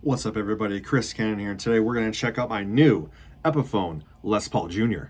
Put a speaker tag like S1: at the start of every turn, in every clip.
S1: What's up, everybody? Chris Cannon here, and today we're going to check out my new Epiphone Les Paul Jr.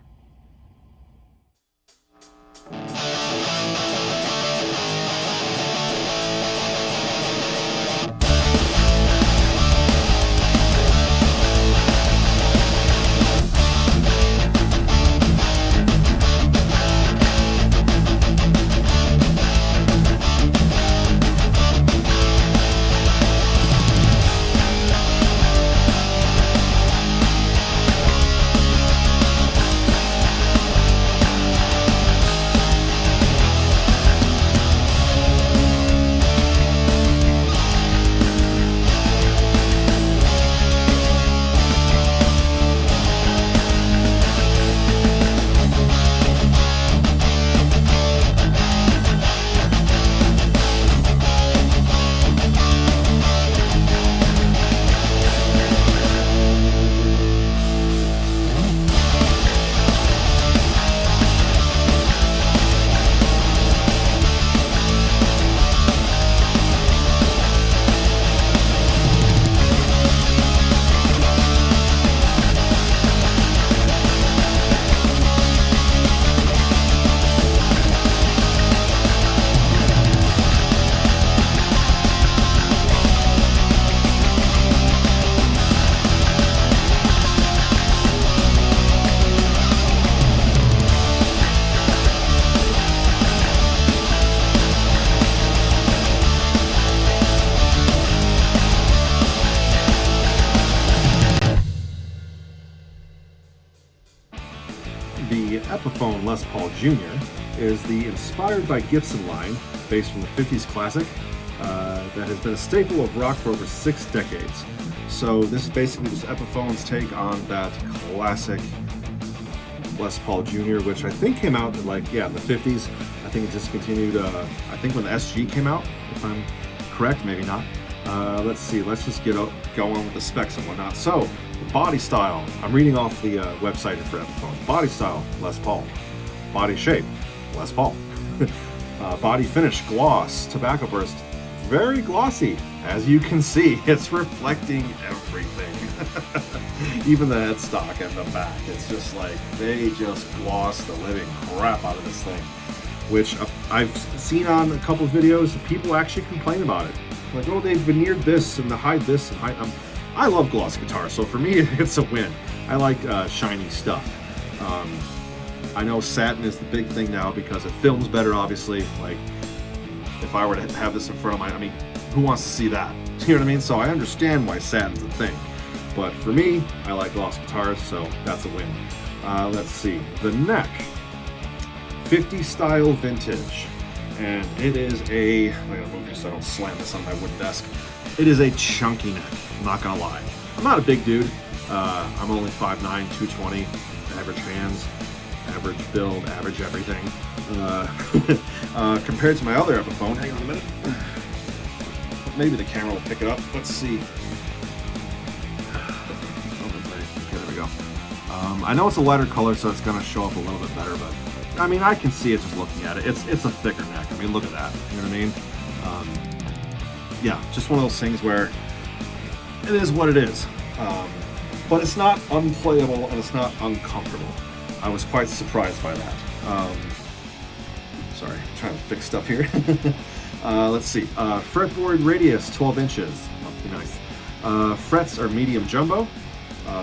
S1: The Epiphone Les Paul Jr. is the inspired by Gibson line, based from the 50s classic, that has been a staple of rock for over 6 decades. So this is basically just Epiphone's take on that classic Les Paul Jr., which I think came out in in the 50s. I think it just continued, I think when the SG came out, if I'm correct, maybe not. Let's see, let's just get going with the specs and whatnot. So, the body style, I'm reading off the website for Epiphone. Body style, Les Paul. Body shape, Les Paul. Body finish, gloss, tobacco burst. Very glossy. As you can see, it's reflecting everything. Even the headstock and the back. It's just like, they just gloss the living crap out of this thing. Which I've seen on a couple of videos, people actually complain about it. Like, oh, they veneered this and hide this and hide. I love gloss guitars, so for me, it's a win. I like shiny stuff. I know satin is the big thing now because it films better, obviously. Like, if I were to have this in front of I mean, who wants to see that? You know what I mean? So I understand why satin's a thing. But for me, I like gloss guitars, so that's a win. Let's see. The neck. 50 style vintage. And it is I gotta move here so I don't slam this on my wooden desk. It is a chunky neck, I'm not gonna lie. I'm not a big dude. I'm only 5'9", 220, average hands, average build, average everything. Compared to my other Epiphone, hang on a minute. Maybe the camera will pick it up. Let's see. Okay, there we go. I know it's a lighter color, so it's gonna show up a little bit better, but I mean, I can see it just looking at it. It's a thicker neck. I mean, look at that. You know what I mean? Yeah, just one of those things where it is what it is. But it's not unplayable and it's not uncomfortable. I was quite surprised by that. Sorry, I'm trying to fix stuff here. Let's see. Fretboard radius, 12 inches. Must be nice. Frets are medium jumbo.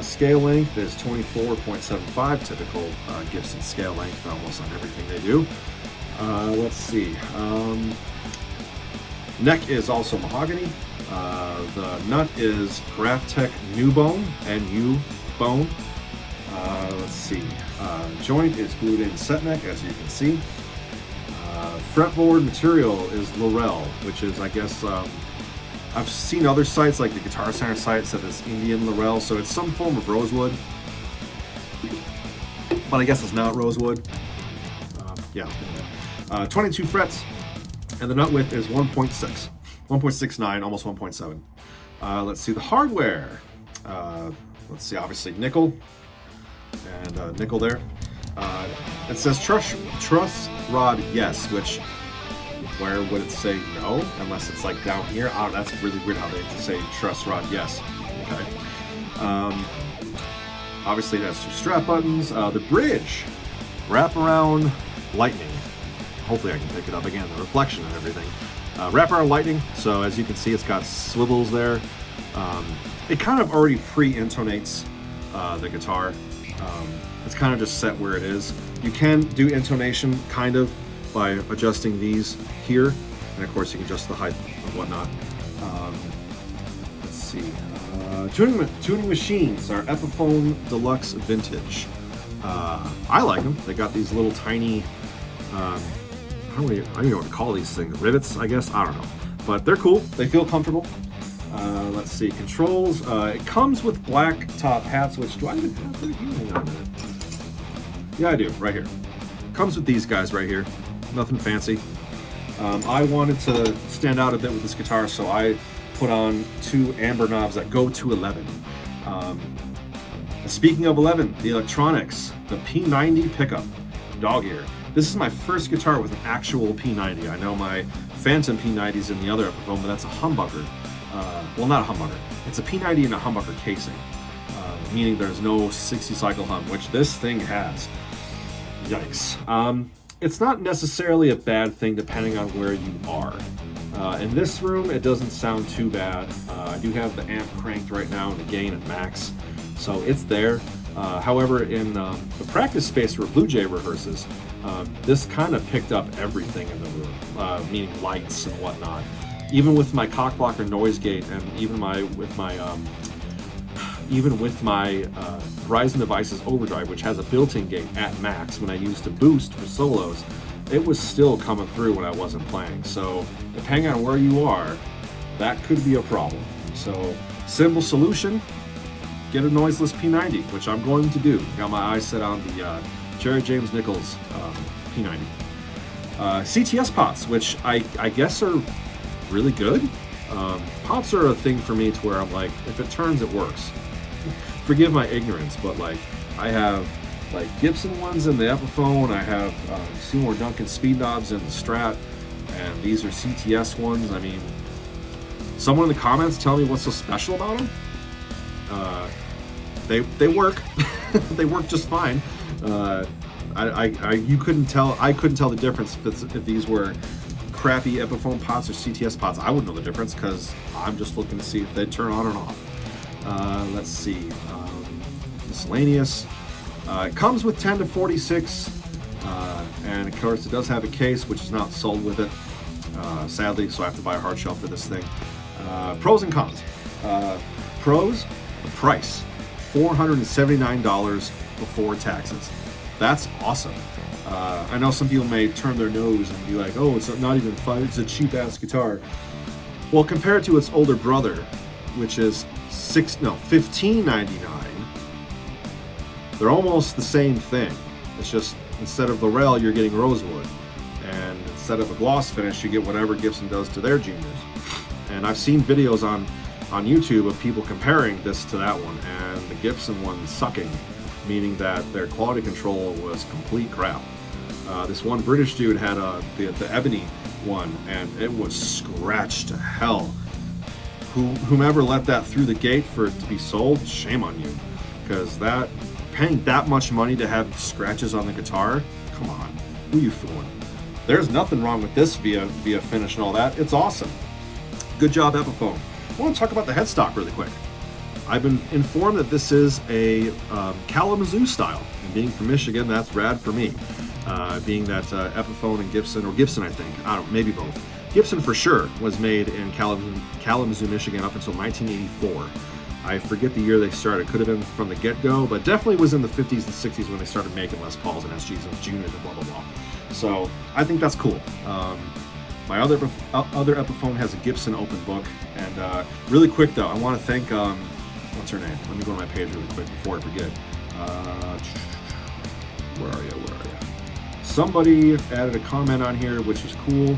S1: Scale length is 24.75, typical Gibson scale length almost on everything they do. Let's see. Neck is also mahogany. The nut is Graphtec New Bone, N-U bone. Let's see. Joint is glued in set neck, as you can see. Fretboard material is Laurel, which is, I guess, I've seen other sites, like the Guitar Center site, that is Indian Laurel, so it's some form of rosewood. But I guess it's not rosewood. Yeah. 22 frets, and the nut width is 1.6. 1.69, almost 1.7. Let's see the hardware. Let's see, obviously nickel, and nickel there. It says truss rod yes, which where would it say no? Unless it's like down here. Oh, that's really weird how they say truss rod yes. Okay. Obviously it has two strap buttons. The bridge, wraparound lightning. Hopefully I can pick it up again, the reflection and everything. Wraparound lightning, so as you can see it's got swivels there. It kind of already pre-intonates the guitar. It's kind of just set where it is. You can do intonation kind of by adjusting these here, and of course you can adjust the height and whatnot. Let's see. Tuning machines are Epiphone Deluxe Vintage. I like them. They got these little tiny, I don't even know what to call these things. Rivets, I guess. I don't know, but they're cool. They feel comfortable. Let's see, controls. It comes with black top hat switch. Do I even have that? Hang on a minute. Yeah, I do, right here. Comes with these guys right here. Nothing fancy. I wanted to stand out a bit with this guitar, so I put on two amber knobs that go to 11. Speaking of 11, the electronics, the P90 pickup, dog ear. This is my first guitar with an actual P90. I know my Phantom P90's in the other Epiphone, but that's a humbucker. Well, not a humbucker. It's a P90 in a humbucker casing, meaning there's no 60 cycle hum, which this thing has. Yikes. It's not necessarily a bad thing depending on where you are. In this room, it doesn't sound too bad. I do have the amp cranked right now and the gain at max, so it's there. However, in the practice space where Blue Jay rehearses, this kind of picked up everything in the room, meaning lights and whatnot. Even with my cock blocker noise gate, and even with my Horizon Devices overdrive, which has a built-in gate at max when I used to boost for solos, it was still coming through when I wasn't playing. So depending on where you are, that could be a problem. So simple solution, get a noiseless P90, which I'm going to do. Got my eyes set on the Jared James Nichols P90. CTS pots, which I guess are really good. Pots are a thing for me to where I'm like, if it turns, it works. Forgive my ignorance, but like I have like Gibson ones in the Epiphone, I have Seymour Duncan speed knobs in the Strat, and these are CTS ones. I mean, someone in the comments tell me what's so special about them. They work. They work just fine. I couldn't tell the difference if these were crappy Epiphone pots or CTS pots. I wouldn't know the difference because I'm just looking to see if they turn on and off. Let's see. Miscellaneous. It comes with 10 to 46, and of course it does have a case, which is not sold with it, sadly, so I have to buy a hard shell for this thing. Pros and cons. Pros, the price, $479 before taxes. That's awesome. I know some people may turn their nose and be like, oh, it's not even fun, it's a cheap-ass guitar. Well, compared to its older brother, which is $15.99, they're almost the same thing. It's just, instead of Laurel, you're getting rosewood. And instead of a gloss finish, you get whatever Gibson does to their juniors. And I've seen videos on YouTube of people comparing this to that one, and the Gibson one sucking, meaning that their quality control was complete crap. This one British dude had the ebony one, and it was scratched to hell. Whomever let that through the gate for it to be sold, shame on you, because paying that much money to have scratches on the guitar, come on, who are you fooling? There's nothing wrong with this via finish and all that. It's awesome. Good job, Epiphone. I want to talk about the headstock really quick. I've been informed that this is a Kalamazoo style, and being from Michigan, that's rad for me. Being that Epiphone and Gibson, or Gibson I think, I don't know, maybe both. Gibson for sure was made in Kalamazoo, Michigan up until 1984. I forget the year they started. It could have been from the get-go, but definitely was in the 50s and 60s when they started making Les Pauls and SGs and Juniors and blah, blah, blah. So I think that's cool. My other Epiphone has a Gibson open book. And really quick though, I want to thank, what's her name? Let me go to my page really quick before I forget. Where are you? Somebody added a comment on here, which is cool.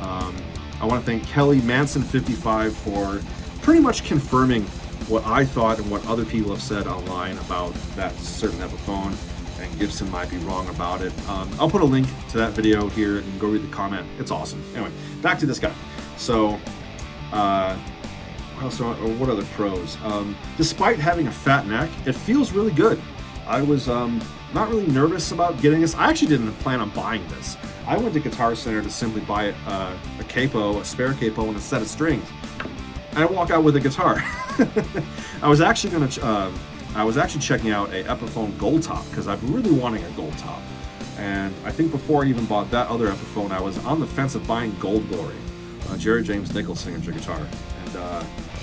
S1: I want to thank Kelly Manson55 for pretty much confirming what I thought and what other people have said online about that certain Epiphone, and Gibson might be wrong about it. I'll put a link to that video here and go read the comment. It's awesome. Anyway, back to this guy. So, wow, what other pros? Despite having a fat neck, it feels really good. I was not really nervous about getting this. I actually didn't plan on buying this. I went to Guitar Center to simply buy a capo, a spare capo, and a set of strings, and I walk out with a guitar. I was actually checking out a Epiphone gold top because I've been really wanting a gold top. And I think before I even bought that other Epiphone, I was on the fence of buying Gold Glory, Jerry James Nichols signature guitar. And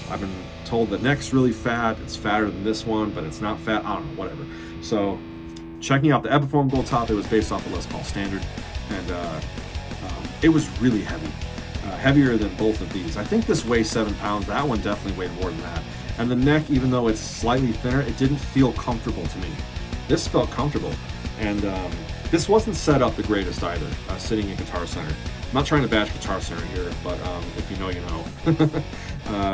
S1: I've been told the neck's really fat. It's fatter than this one, but it's not fat. I don't know, whatever. So checking out the Epiphone gold top, it was based off the Les Paul Standard, and it was really heavy, heavier than both of these. I think this weighs 7 pounds. That one definitely weighed more than that. And the neck, even though it's slightly thinner, it didn't feel comfortable to me. This felt comfortable, and this wasn't set up the greatest either, sitting in Guitar Center. I'm not trying to bash Guitar Center here, but if you know, you know.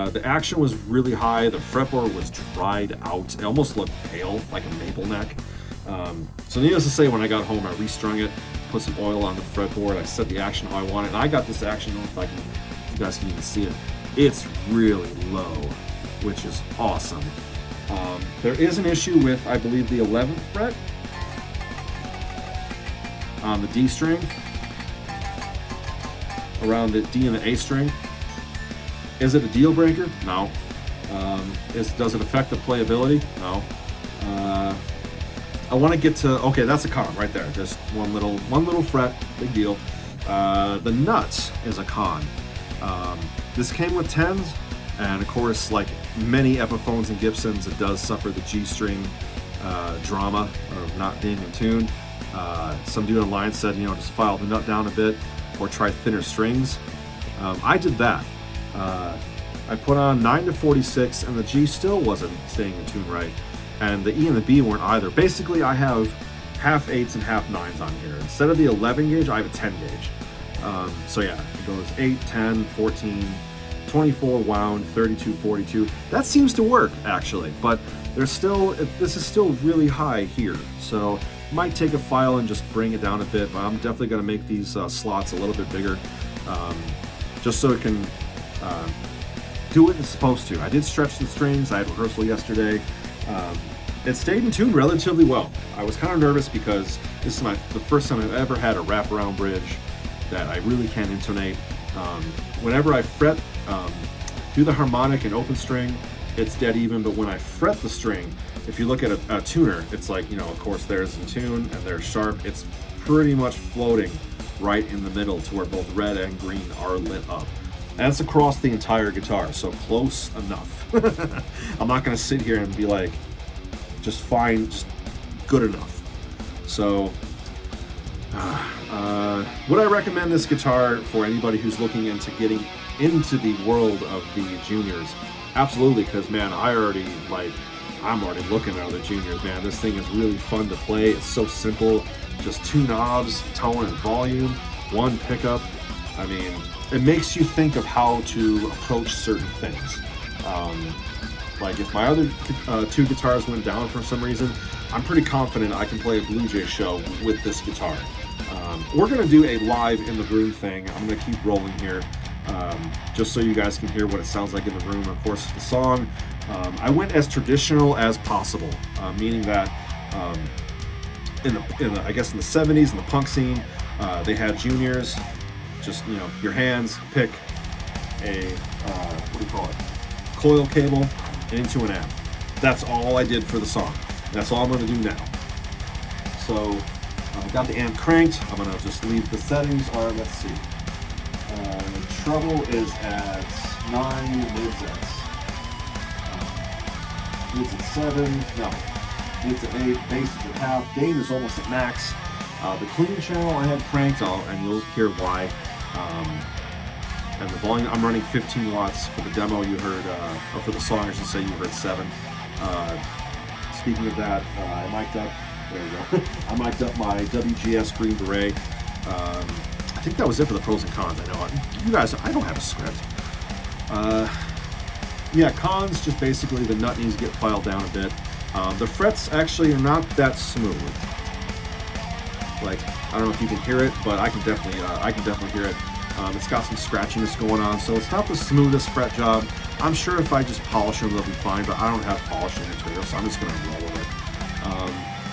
S1: The action was really high. The fretboard was dried out. It almost looked pale, like a maple neck. So needless to say, when I got home, I restrung it, put some oil on the fretboard. I set the action how I want it, and I got this action. I don't know if you guys can even see it. It's really low, which is awesome. There is an issue with, I believe, the 11th fret on the D string, around the D and the A string. Is it a deal breaker? No. Does it affect the playability? No. I want to get to, okay, that's a con right there. Just one little fret, big deal. The nut is a con. This came with 10s, and of course, like many Epiphones and Gibsons, it does suffer the G string drama of not being in tune. Some dude online said, just file the nut down a bit or try thinner strings. I did that. I put on 9 to 46, and the G still wasn't staying in tune right, and the E and the B weren't either. Basically, I have half 8s and half 9s on here. Instead of the 11 gauge, I have a 10 gauge. So yeah, it goes 8, 10, 14, 24 wound, 32, 42. That seems to work actually, but this is still really high here. So might take a file and just bring it down a bit, but I'm definitely going to make these slots a little bit bigger, just so it can do what it's supposed to. I did stretch the strings. I had rehearsal yesterday. It stayed in tune relatively well. I was kind of nervous because this is the first time I've ever had a wraparound bridge that I really can't intonate. Whenever I fret, do the harmonic and open string, it's dead even, but when I fret the string, if you look at a tuner, it's like, of course there's in tune and there's sharp. It's pretty much floating right in the middle to where both red and green are lit up. That's across the entire guitar, so close enough. I'm not going to sit here and be like, just fine, just good enough. So, would I recommend this guitar for anybody who's looking into getting into the world of the juniors? Absolutely, because man, I'm already looking at other juniors, man. This thing is really fun to play. It's so simple. Just 2 knobs, tone and volume, 1 pickup. I mean, it makes you think of how to approach certain things. Like if my other 2 guitars went down for some reason, I'm pretty confident I can play a Blue Jay show with this guitar. We're gonna do a live in the room thing. I'm gonna keep rolling here, just so you guys can hear what it sounds like in the room. Of course, the song, I went as traditional as possible, meaning that in the I guess in the 70s in the punk scene, they had juniors. Just your hands pick a what do you call it? Coil cable into an amp. That's all I did for the song. That's all I'm going to do now. So I've got the amp cranked. I'm going to just leave the settings. Or let's see. Treble is at 9, mids at 7. No, mids at 8. Bass is at half. Gain is almost at max. The clean channel I had cranked, and you'll hear why. And the volume, I'm running 15 watts for the demo you heard, or for the song I should say, you heard 7. Speaking of that, I mic'd up, there we go, I mic'd up my WGS Green Beret. I think that was it for the pros and cons. I know, you guys, I don't have a script. Yeah, cons, just basically the nut needs to get filed down a bit. The frets actually are not that smooth. Like, I don't know if you can hear it, but I can definitely hear it. It's got some scratchiness going on, so it's not the smoothest fret job. I'm sure if I just polish them, they'll be fine, but I don't have polishing material, so I'm just going to roll with it.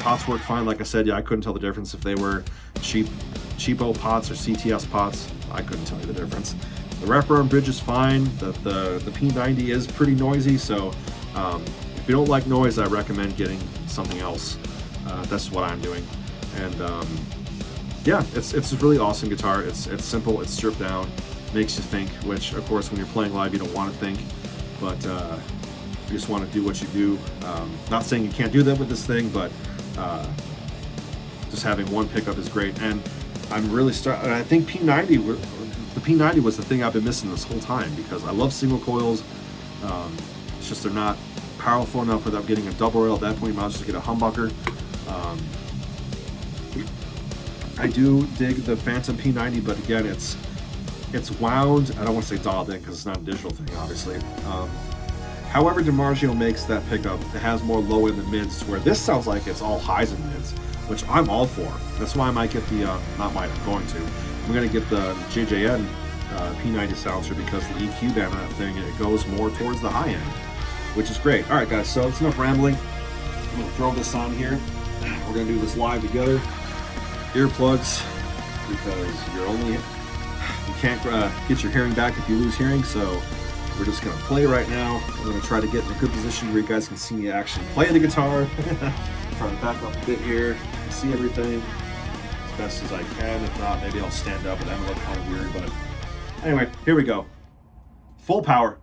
S1: Pots work fine. Like I said, yeah, I couldn't tell the difference if they were cheapo pots or CTS pots. I couldn't tell you the difference. The wraparound bridge is fine. The P90 is pretty noisy, so if you don't like noise, I recommend getting something else. That's what I'm doing. And yeah, it's a really awesome guitar. It's simple, it's stripped down, makes you think, which of course when you're playing live you don't want to think, but you just want to do what you do. Not saying you can't do that with this thing, but just having one pickup is great. And I'm really I think the P90 was the thing I've been missing this whole time, because I love single coils. It's just they're not powerful enough without getting a double rail. At that point you might as well just get a humbucker. I do dig the Phantom P90, but again, it's wound. I don't want to say dialed in because it's not a digital thing, obviously. However, DiMarzio makes that pickup, it has more low end than mids, where this sounds like it's all highs and mids, which I'm all for. That's why I might get the, I'm going to get the JJN P90 silencer, because the EQ band on that thing, it goes more towards the high end, which is great. All right, guys, so it's enough rambling. I'm going to throw this on here. We're going to do this live together. Earplugs, because you can't get your hearing back if you lose hearing, so we're just going to play right now. I'm going to try to get in a good position where you guys can see me actually play the guitar. Try to back up a bit here, see everything as best as I can. If not, maybe I'll stand up, but that would look kind of weird. But anyway, here we go. Full power.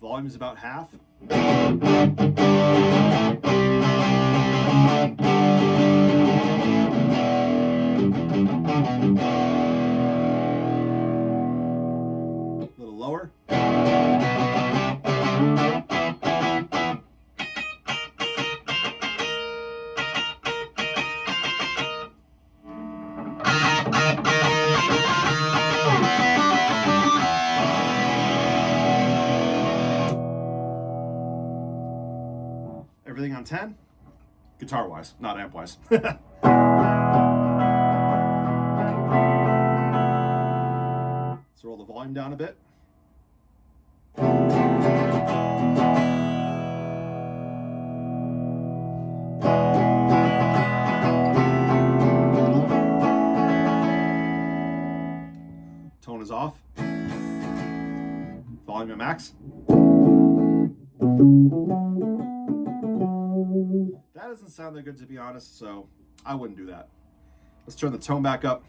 S1: Volume is about half. A little lower. Everything on 10, guitar-wise, not amp-wise. Let's roll the volume down a bit. Tone is off. Volume at max. That doesn't sound that good, to be honest, so I wouldn't do that. Let's turn the tone back up.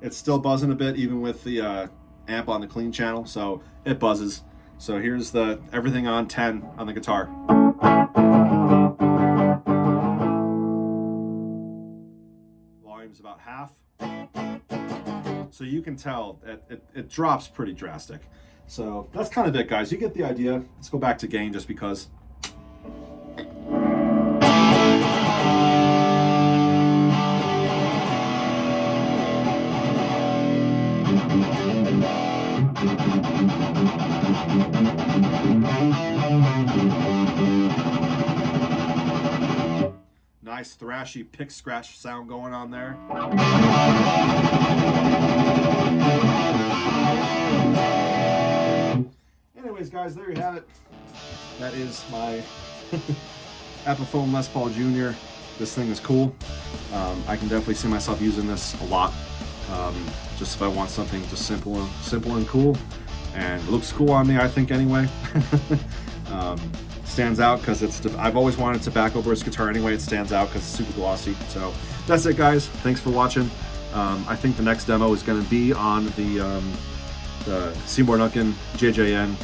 S1: It's still buzzing a bit, even with the amp on the clean channel, so it buzzes. So here's the everything on 10 on the guitar. Volume's about half. So you can tell that it drops pretty drastic. So that's kind of it, guys. You get the idea. Let's go back to gain just because. Nice thrashy pick scratch sound going on there. Anyways, guys, there you have it. That is my Epiphone Les Paul Jr. This thing is cool. I can definitely see myself using this a lot. Just if I want something just simple and cool, and it looks cool on me, I think, anyway. Stands out because I've always wanted a tobacco burst guitar anyway. It stands out because it's super glossy. So that's it, guys. Thanks for watching. I think the next demo is going to be on the Seymour Duncan JJN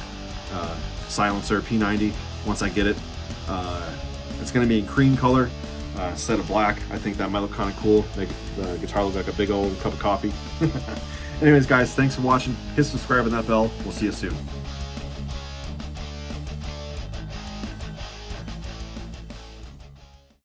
S1: silencer P90 once I get it. It's going to be in cream color instead of black. I think that might look kind of cool, make the guitar look like a big old cup of coffee. Anyways, guys, thanks for watching. Hit subscribe and that bell. We'll see you soon.